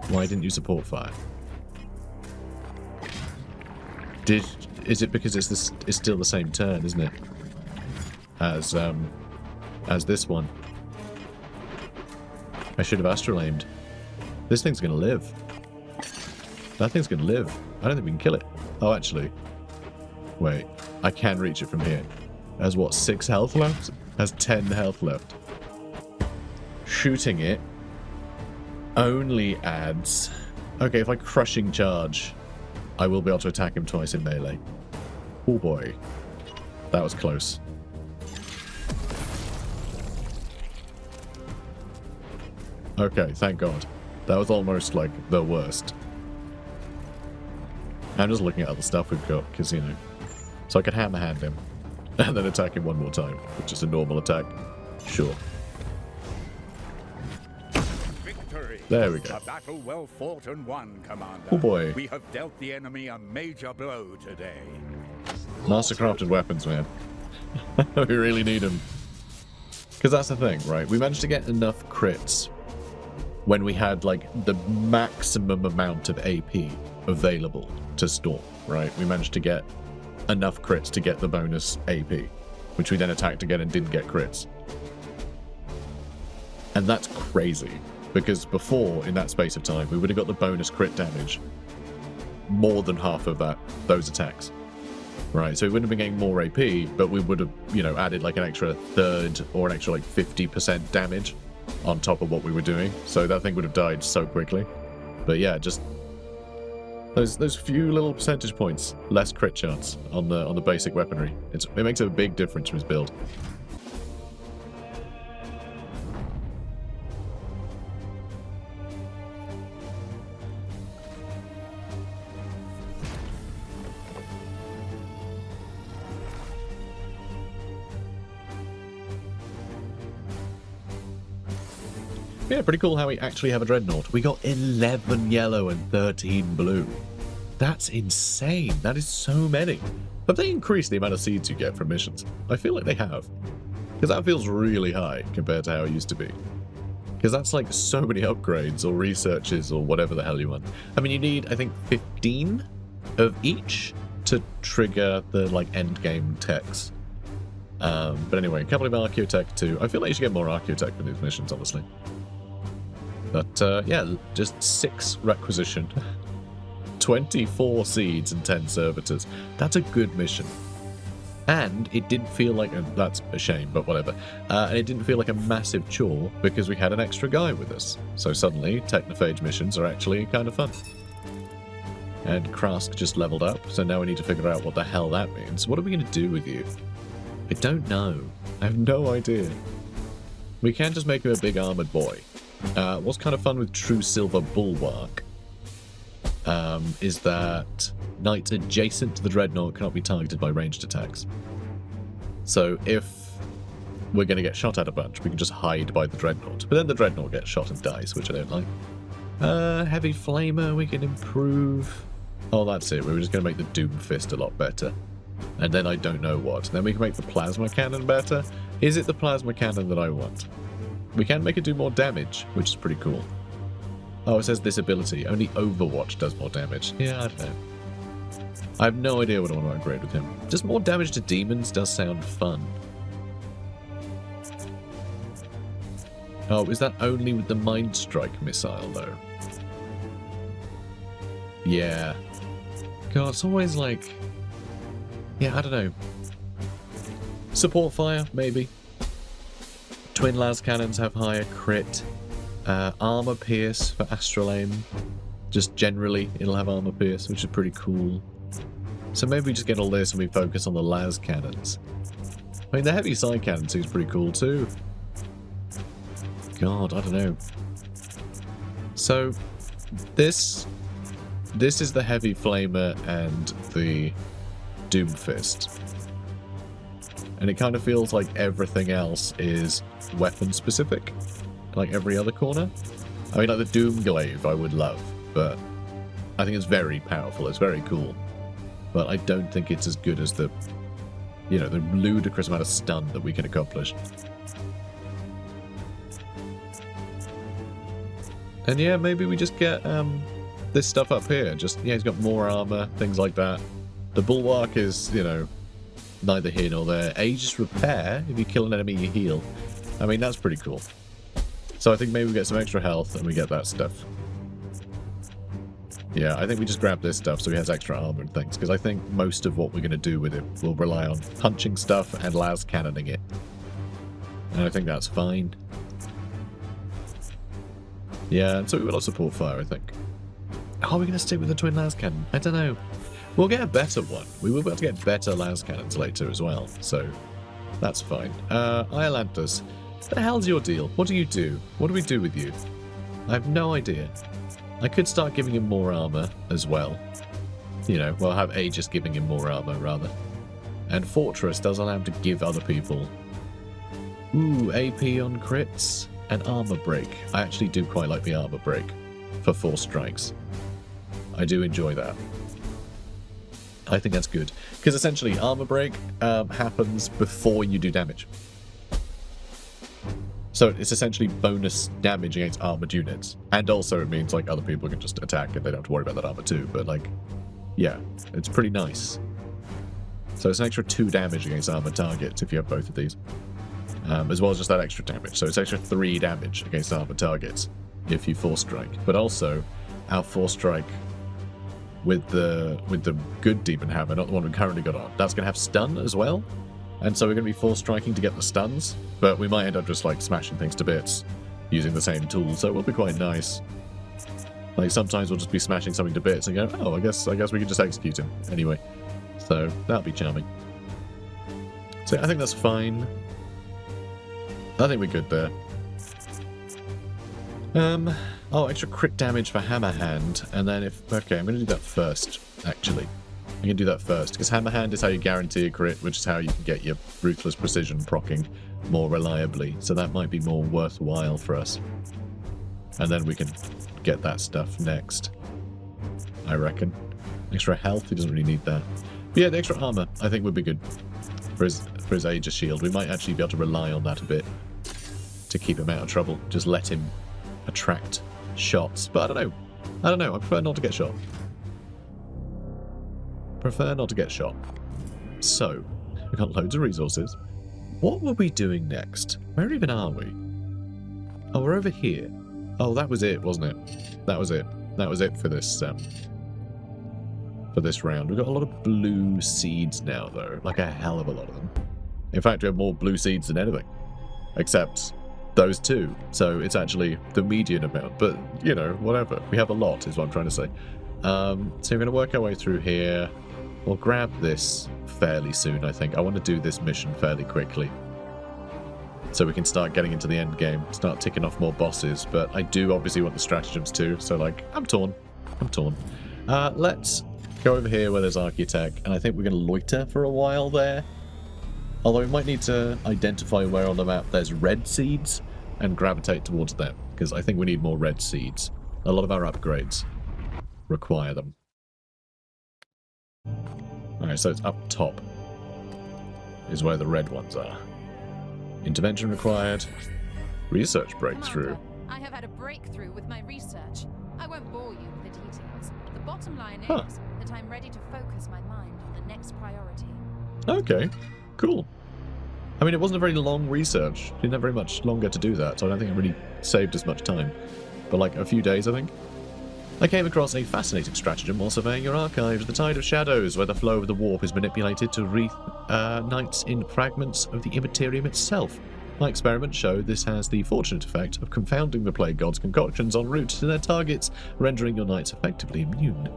Why didn't you support fire? Is it because it's still the same turn, isn't it? As this one. I should have astral aimed. This thing's gonna live. That thing's gonna live. I don't think we can kill it. Oh, actually. Wait. I can reach it from here. Has what, 6 health left? Has 10 health left. Shooting it only adds... Okay, if I crushing charge, I will be able to attack him twice in melee. Oh boy. That was close. Okay, thank God. That was almost like the worst. I'm just looking at other stuff we've got, because, you know. So I could hammer hand him, and then attack him one more time, which is a normal attack. Sure. Victory. There we go. A battle well fought and won, Commander. Oh boy. We have dealt the enemy a major blow today. Mastercrafted weapons, man. We really need them. Because that's the thing, right? We managed to get enough crits when we had, like, the maximum amount of AP available to Storm, right? We managed to get enough crits to get the bonus AP, which we then attacked again and didn't get crits. And that's crazy, because before, in that space of time, we would have got the bonus crit damage more than half of those attacks. Right, so we wouldn't have been getting more AP, but we would have, you know, added like an extra third or an extra like 50% damage on top of what we were doing. So that thing would have died so quickly. But yeah, just those few little percentage points less crit chance on the basic weaponry. It makes a big difference to his build. Yeah, pretty cool how we actually have a Dreadnought. We got 11 yellow and 13 blue. That's insane. That is so many. Have they increased the amount of seeds you get from missions? I feel like they have. Because that feels really high compared to how it used to be. Because that's like so many upgrades or researches or whatever the hell you want. I mean, you need, I think, 15 of each to trigger the like end game techs. But anyway, a couple of Archaeotech too. I feel like you should get more Archaeotech for these missions, honestly. But yeah, just 6 requisition, 24 seeds and 10 servitors. That's a good mission. And it didn't feel like, that's a shame, but whatever. And it didn't feel like a massive chore because we had an extra guy with us. So suddenly, Technophage missions are actually kind of fun. And KRAK just leveled up, so now we need to figure out what the hell that means. What are we going to do with you? I don't know. I have no idea. We can just make him a big armored boy. What's kind of fun with True Silver Bulwark is that knights adjacent to the Dreadnought cannot be targeted by ranged attacks. So if we're going to get shot at a bunch, we can just hide by the Dreadnought. But then the Dreadnought gets shot and dies, which I don't like. Heavy Flamer, we can improve. Oh, that's it. We're just going to make the Doom Fist a lot better. And then I don't know what. Then we can make the Plasma Cannon better. Is it the Plasma Cannon that I want? We can make it do more damage, which is pretty cool. Oh, it says this ability. Only Overwatch does more damage. Yeah, I don't know. I have no idea what I want to upgrade with him. Just more damage to demons does sound fun. Oh, is that only with the Mind Strike missile, though? Yeah. God, it's always like... Yeah, I don't know. Support fire, maybe. Twin las cannons have higher crit. Armor pierce for Astral Aim. Just generally, it'll have armor pierce, which is pretty cool. So maybe we just get all this and we focus on the las cannons. I mean, the heavy side cannon seems pretty cool too. God, I don't know. So, this is the heavy flamer and the Doom Fist. And it kind of feels like everything else is weapon specific, like every other corner. I mean, like the Doom Glaive I would love, but I think it's very powerful, it's very cool. But I don't think it's as good as the, you know, the ludicrous amount of stun that we can accomplish. And yeah, maybe we just get this stuff up here. Just, yeah, he's got more armor, things like that. The Bulwark is, you know, neither here nor there. Aegis Repair, if you kill an enemy, you heal. I mean, that's pretty cool. So I think maybe we get some extra health and we get that stuff. Yeah, I think we just grab this stuff so he has extra armor and things, because I think most of what we're going to do with him will rely on punching stuff and las cannoning it. And I think that's fine. Yeah, and so we will have support fire, I think. Are we going to stick with the twin las cannon? I don't know. We'll get a better one. We will be able to get better las cannons later as well, so that's fine. Iolanthus, what the hell's your deal? What do you do? What do we do with you? I have no idea. I could start giving him more armor as well. You know, well, have Aegis giving him more armor, rather. And Fortress does allow him to give other people. Ooh, AP on crits and armor break. I actually do quite like the armor break for 4 strikes. I do enjoy that. I think that's good. Because essentially, armor break happens before you do damage. So it's essentially bonus damage against armored units. And also it means like other people can just attack and they don't have to worry about that armor too. But like, yeah, it's pretty nice. So it's an extra 2 damage against armored targets if you have both of these. as well as just that extra damage. So it's extra 3 damage against armor targets if you Force Strike. But also, our Force Strike with the good Demon Hammer, not the one we currently got on, that's going to have stun as well. And so we're going to be Force Striking to get the stuns, but we might end up just like smashing things to bits using the same tool, so it will be quite nice. Like sometimes we'll just be smashing something to bits and go, oh, I guess we can just execute him anyway. So that'll be charming. So I think that's fine. I think we're good there. Oh, extra crit damage for Hammer Hand, and then okay, I'm going to do that first, actually. I'm going to do that first, because Hammer Hand is how you guarantee a crit, which is how you can get your Ruthless Precision proccing more reliably, so that might be more worthwhile for us. And then we can get that stuff next, I reckon. Extra health, he doesn't really need that. But yeah, the extra armor, I think would be good for his Aegis shield. We might actually be able to rely on that a bit to keep him out of trouble. Just let him attract shots. But I don't know. I prefer not to get shot. So, we've got loads of resources. What were we doing next? Where even are we? Oh, we're over here. Oh, that was it, wasn't it? That was it. That was it for this round. We've got a lot of blue seeds now, though. Like a hell of a lot of them. In fact, we have more blue seeds than anything. Except those two. So it's actually the median amount. But, you know, whatever. We have a lot, is what I'm trying to say. So we're going to work our way through here. We'll grab this fairly soon, I think. I want to do this mission fairly quickly. So we can start getting into the end game. Start ticking off more bosses. But I do obviously want the stratagems too. So, like, I'm torn. Let's go over here where there's Architect, and I think we're going to loiter for a while there. Although we might need to identify where on the map there's red seeds and gravitate towards them, because I think we need more red seeds. A lot of our upgrades require them. Alright, so it's up top is where the red ones are. Intervention required. Research breakthrough. Commander, I have had a breakthrough with my research. I won't bore you with the details. The bottom line is that I'm ready to focus my mind on the next priority. Okay, cool. I mean, it wasn't a very long research. Didn't have very much longer to do that, so I don't think it really saved us much time. But like a few days, I think. I came across a fascinating stratagem while surveying your archives, the Tide of Shadows, where the flow of the warp is manipulated to reunite in fragments of the Immaterium itself. My experiments show this has the fortunate effect of confounding the Plague God's concoctions en route to their targets, rendering your knights effectively immune.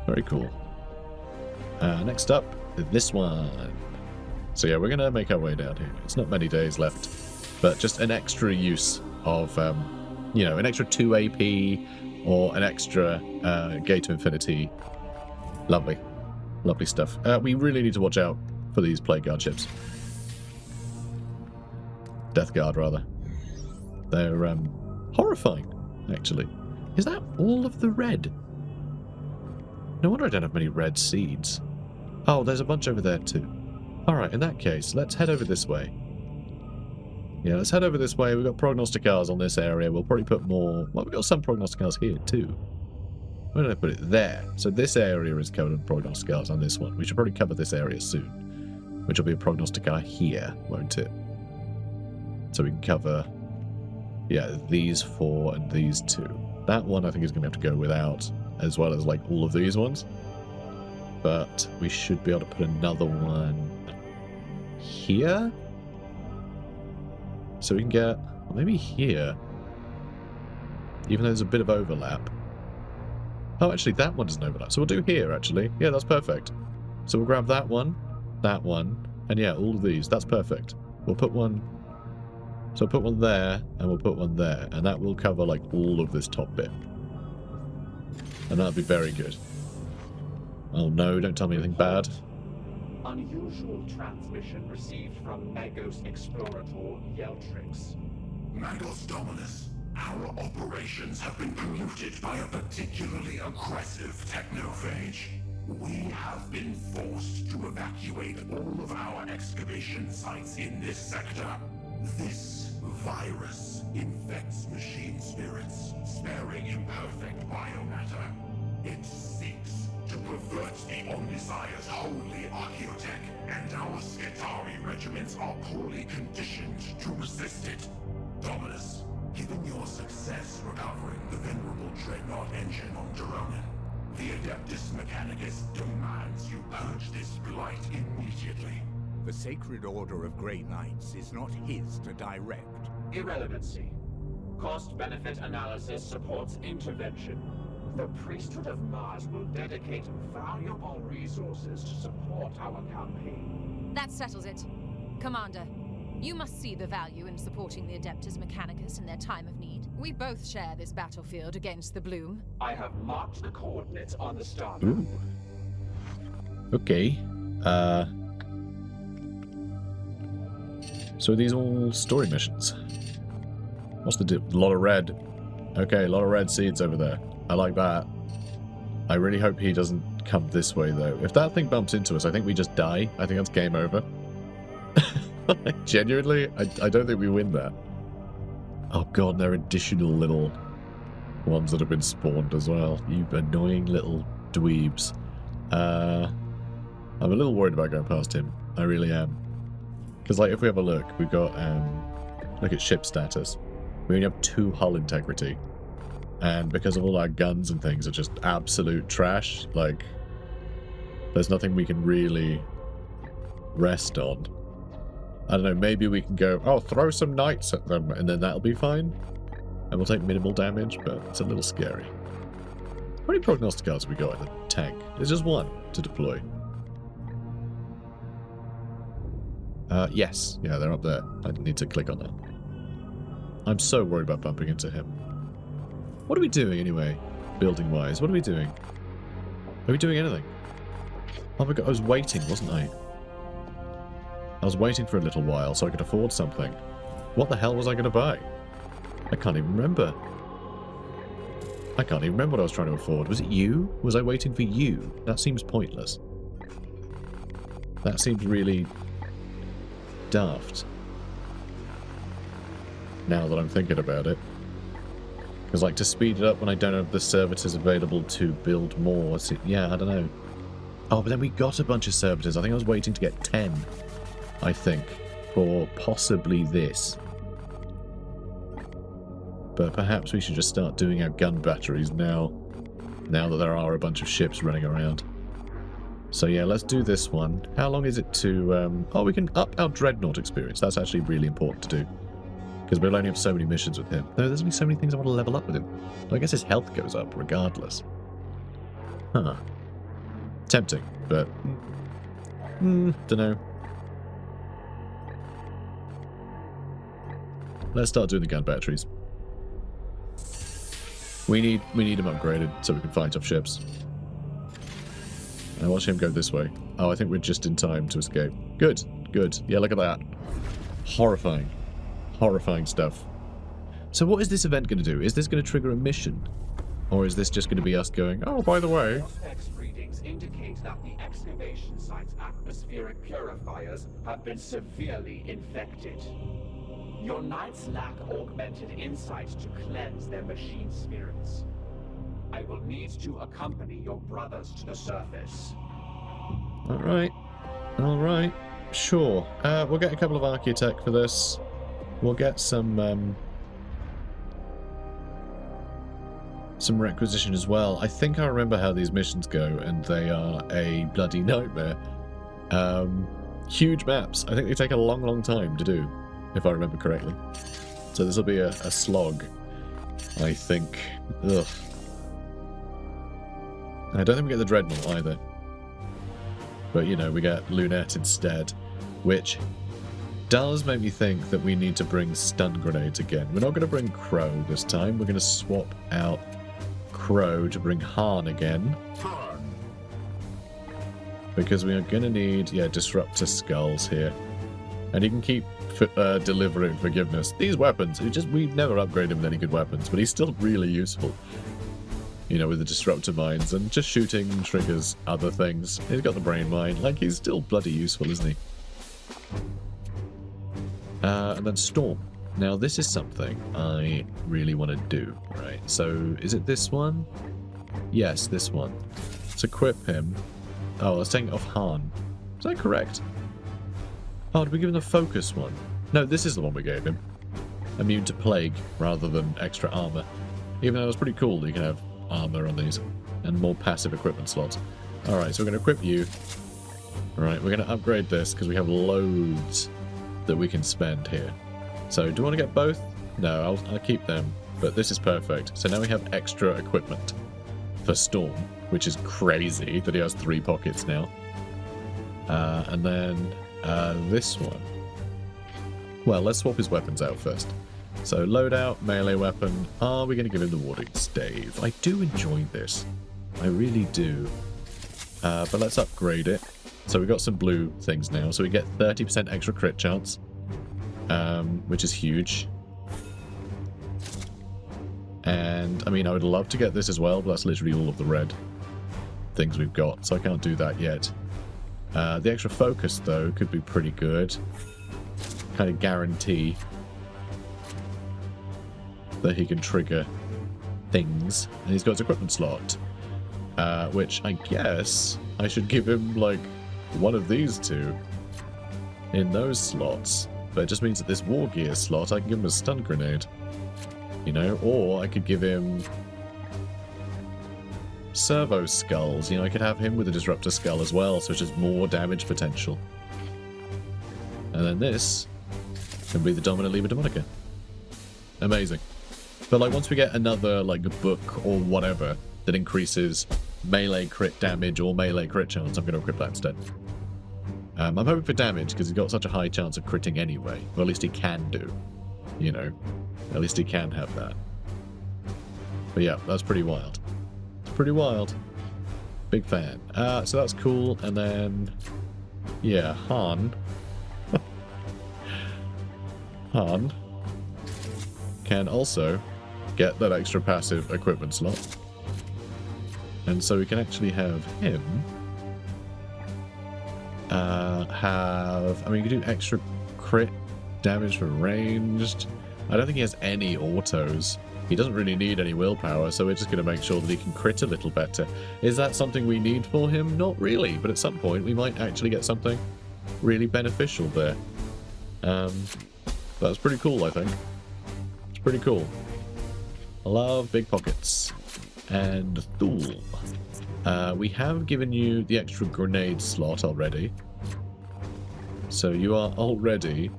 Very cool. Next up, this one. So yeah, we're going to make our way down here. It's not many days left, but just an extra use of, you know, an extra 2 AP or an extra Gate to Infinity. Lovely. Lovely stuff. We really need to watch out for these Plague Guard ships. Death Guard, rather. They're horrifying, actually. Is that all of the red? No wonder I don't have many red seeds. Oh, there's a bunch over there too. Alright, in that case, let's head over this way. Yeah, let's head over this way. We've got prognosticars on this area. We'll probably put more... Well, we've got some prognosticars here too. Where did I put it? There. So this area is covered in prognosticars on this one. We should probably cover this area soon. Which will be a prognosticar here, won't it? So we can cover... Yeah, these 4 and these 2. That one I think is going to have to go without, as well as like all of these ones. But we should be able to put another one here. So we can get maybe here. Even though there's a bit of overlap. Oh, actually that one doesn't overlap. So we'll do here actually. Yeah, that's perfect. So we'll grab that one, and yeah, all of these. That's perfect. We'll put one. So we'll put one there, and we'll put one there, and that will cover like all of this top bit. And that'll be very good. Oh no, don't tell me anything bad. Unusual transmission received from Magos Explorator Yeltrix. Magos Dominus, our operations have been polluted by a particularly aggressive technophage. We have been forced to evacuate all of our excavation sites in this sector. This virus infects machine spirits, sparing imperfect biomatter. It seeks to pervert the Omnissiah's holy archaeotech and our Skitarii regiments are poorly conditioned to resist it. Dominus, given your success recovering the venerable Dreadnought engine on Daronin, the Adeptus Mechanicus demands you purge this blight immediately. The Sacred Order of Grey Knights is not his to direct. Irrelevancy. Cost-benefit analysis supports intervention. The Priesthood of Mars will dedicate valuable resources to support our campaign. That settles it. Commander, you must see the value in supporting the Adeptus Mechanicus in their time of need. We both share this battlefield against the Bloom. I have marked the coordinates on the star map. Ooh. Okay. So are these all story missions? What's the a lot of red. Okay, a lot of red seeds over there. I like that. I really hope he doesn't come this way, though. If that thing bumps into us, I think we just die. I think that's game over. Genuinely, I don't think we win that. Oh god, there are additional little ones that have been spawned as well. You annoying little dweebs. I'm a little worried about going past him. I really am. Because, like, if we have a look, we've got, look at ship status. We only have 2 hull integrity. And because of all our guns and things are just absolute trash, like, there's nothing we can really rest on. I don't know, maybe we can go, oh, throw some knights at them, and then that'll be fine. And we'll take minimal damage, but it's a little scary. How many prognosticators have we got in the tank? There's just 1 to deploy. Yes. Yeah, they're up there. I didn't need to click on that. I'm so worried about bumping into him. What are we doing, anyway? Building-wise, what are we doing? Are we doing anything? Oh my god, I was waiting, wasn't I? I was waiting for a little while so I could afford something. What the hell was I going to buy? I can't even remember. I can't even remember what I was trying to afford. Was it you? Was I waiting for you? That seems pointless. That seems really daft. Now that I'm thinking about it. Because, like, to speed it up when I don't have the servitors available to build more. Yeah, I don't know. Oh, but then we got a bunch of servitors. I think I was waiting to get 10. I think. For possibly this. But perhaps we should just start doing our gun batteries now. Now that there are a bunch of ships running around. So yeah, let's do this one. How long is it to... oh, we can up our Dreadnought experience. That's actually really important to do. Because we'll only have so many missions with him. No, there's only so many things I want to level up with him. I guess his health goes up regardless. Huh. Tempting, but... dunno. Let's start doing the gun batteries. We need him upgraded so we can fight off ships. And watch him go this way. Oh, I think we're just in time to escape. Good, good. Yeah, look at that. Horrifying. Horrifying stuff. So what is this event going to do? Is this going to trigger a mission? Or is this just going to be us going, oh, by the way... Prospects readings indicate that the excavation site's atmospheric purifiers have been severely infected. Your knights lack augmented insight to cleanse their machine spirits. I will need to accompany your brothers to the surface. Alright. Alright. Sure. We'll get a couple of Architect for this. We'll get some requisition as well. I think I remember how these missions go, and they are a bloody nightmare. Huge maps. I think they take a long, long time to do, if I remember correctly. So this will be a slog, I think. Ugh. I don't think we get the Dreadnought either. But, you know, we get Lunette instead, which does make me think that we need to bring stun grenades again. We're not going to bring CROWE this time. We're going to swap out CROWE to bring Han again. Because we are going to need, yeah, Disruptor Skulls here. And he can keep delivering forgiveness. These weapons, we've never upgraded him with any good weapons, but he's still really useful. You know, with the Disruptor Mines and just shooting triggers other things. He's got the Brain Mine. Like, he's still bloody useful, isn't he? And then Storm. Now, this is something I really want to do, right? So, is it this one? Yes, this one. Let's equip him. Oh, I was taking off Han. Is that correct? Oh, did we give him the focus one? No, this is the one we gave him. Immune to plague rather than extra armor. Even though it was pretty cool that you can have armor on these and more passive equipment slots. Alright, so we're going to equip you. Alright, we're going to upgrade this because we have loads that we can spend here. So, do you want to get both? No, I'll keep them. But this is perfect. So now we have extra equipment for Storm, which is crazy that he has 3 pockets now. And then this one. Well, let's swap his weapons out first. So loadout, melee weapon. Are we going to give him the warding stave? I do enjoy this. I really do. But let's upgrade it. So we got some blue things now. So we get 30% extra crit chance, which is huge. And, I mean, I would love to get this as well, but that's literally all of the red things we've got, so I can't do that yet. The extra focus, though, could be pretty good. Kind of guarantee that he can trigger things. And he's got his equipment slot, which I guess I should give him, like, one of these two in those slots. But it just means that this war gear slot, I can give him a stun grenade. You know, or I could give him servo skulls. You know, I could have him with a disruptor skull as well, so it's just more damage potential. And then this can be the Dominant Liber Demonica. Amazing. But like once we get another like book or whatever that increases melee crit damage or melee crit chance, I'm going to equip that instead. I'm hoping for damage because he's got such a high chance of critting anyway. Or at least he can do. You know. At least he can have that. But yeah, that's pretty wild. It's pretty wild. Big fan. So that's cool. And then, yeah, Han. Han can also get that extra passive equipment slot. And so we can actually have him I mean, you can do extra crit damage for ranged. I don't think he has any autos. He doesn't really need any willpower, so we're just going to make sure that he can crit a little better. Is that something we need for him? Not really, but at some point we might actually get something really beneficial there. That's pretty cool, I think. It's pretty cool. I love big pockets. And Thule. We have given you the extra grenade slot already. So you are already...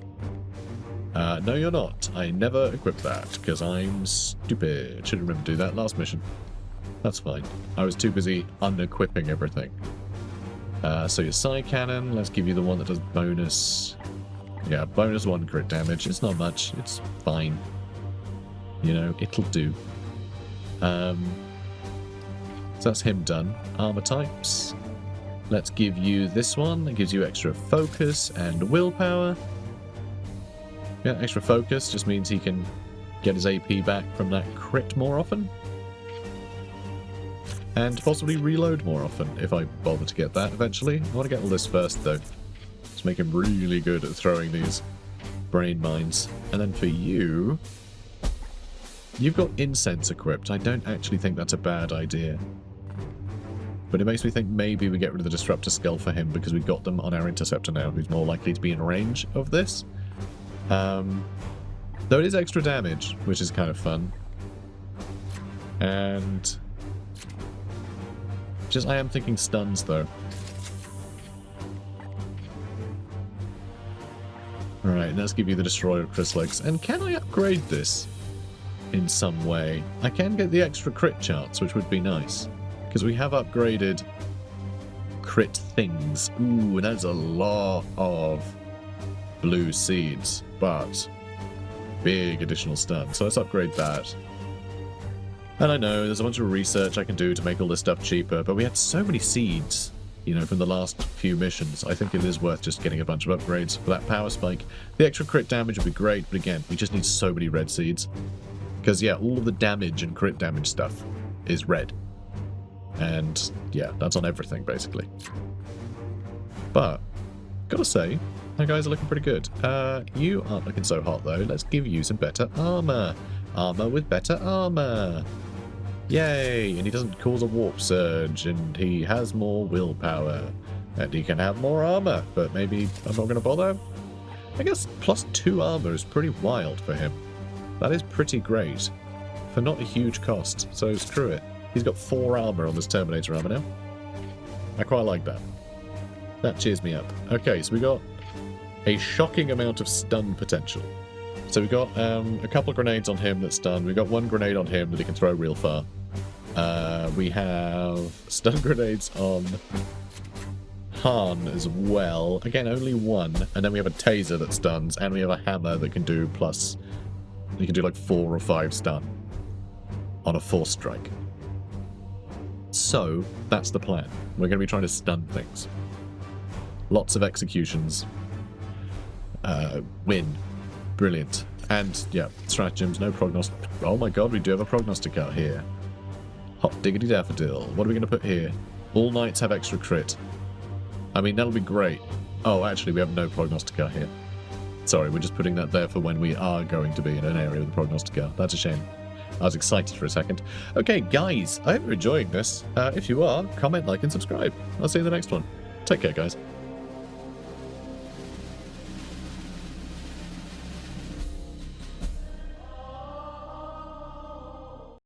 no, you're not. I never equipped that, because I'm stupid. Should remember to do that last mission. That's fine. I was too busy unequipping everything. So your side cannon, let's give you the one that does bonus... Yeah, bonus 1 crit damage. It's not much. It's fine. You know, it'll do. So that's him done. Armor types. Let's give you this one. It gives you extra focus and willpower. Yeah, extra focus just means he can get his AP back from that crit more often. And possibly reload more often, if I bother to get that eventually. I want to get all this first, though. Let's make him really good at throwing these brain mines. And then for you... You've got incense equipped. I don't actually think that's a bad idea. But it makes me think maybe we get rid of the Disruptor Skull for him because we've got them on our Interceptor now, who's more likely to be in range of this. Though it is extra damage, which is kind of fun. And... just, I am thinking stuns, though. Alright, let's give you the Destroyer of Chryslex. And can I upgrade this in some way? I can get the extra crit chance, which would be nice. Because we have upgraded crit things. Ooh, and that's a lot of blue seeds, but big additional stun. So let's upgrade that. And I know there's a bunch of research I can do to make all this stuff cheaper, but we had so many seeds, you know, from the last few missions. I think it is worth just getting a bunch of upgrades for that power spike. The extra crit damage would be great, but again, we just need so many red seeds. Because, yeah, all of the damage and crit damage stuff is red. And, yeah, that's on everything, basically. But, gotta say, my guys are looking pretty good. You aren't looking so hot, though. Let's give you some better armor. Armor with better armor. Yay! And he doesn't cause a warp surge, and he has more willpower. And he can have more armor, but maybe I'm not going to bother? I guess +2 armor is pretty wild for him. That is pretty great for not a huge cost, so screw it. He's got 4 armor on this Terminator armor now. I quite like that. That cheers me up. Okay, so we got a shocking amount of stun potential. So we got a couple of grenades on him that stun. We got 1 grenade on him that he can throw real far. We have stun grenades on Han as well. Again, only 1. And then we have a taser that stuns, and we have a hammer that can do plus... You can do like 4 or 5 stun on a force strike. So, that's the plan. We're going to be trying to stun things. Lots of executions. Win. Brilliant. And, yeah, stratagems, no prognost... Oh my god, we do have a prognosticator here. Hot diggity daffodil. What are we going to put here? All knights have extra crit. I mean, that'll be great. Oh, actually, we have no prognosticator here. Sorry, we're just putting that there for when we are going to be in an area with a prognosticator. That's a shame. I was excited for a second. Okay, guys, I hope you're enjoying this. If you are, comment, like, and subscribe. I'll see you in the next one. Take care, guys.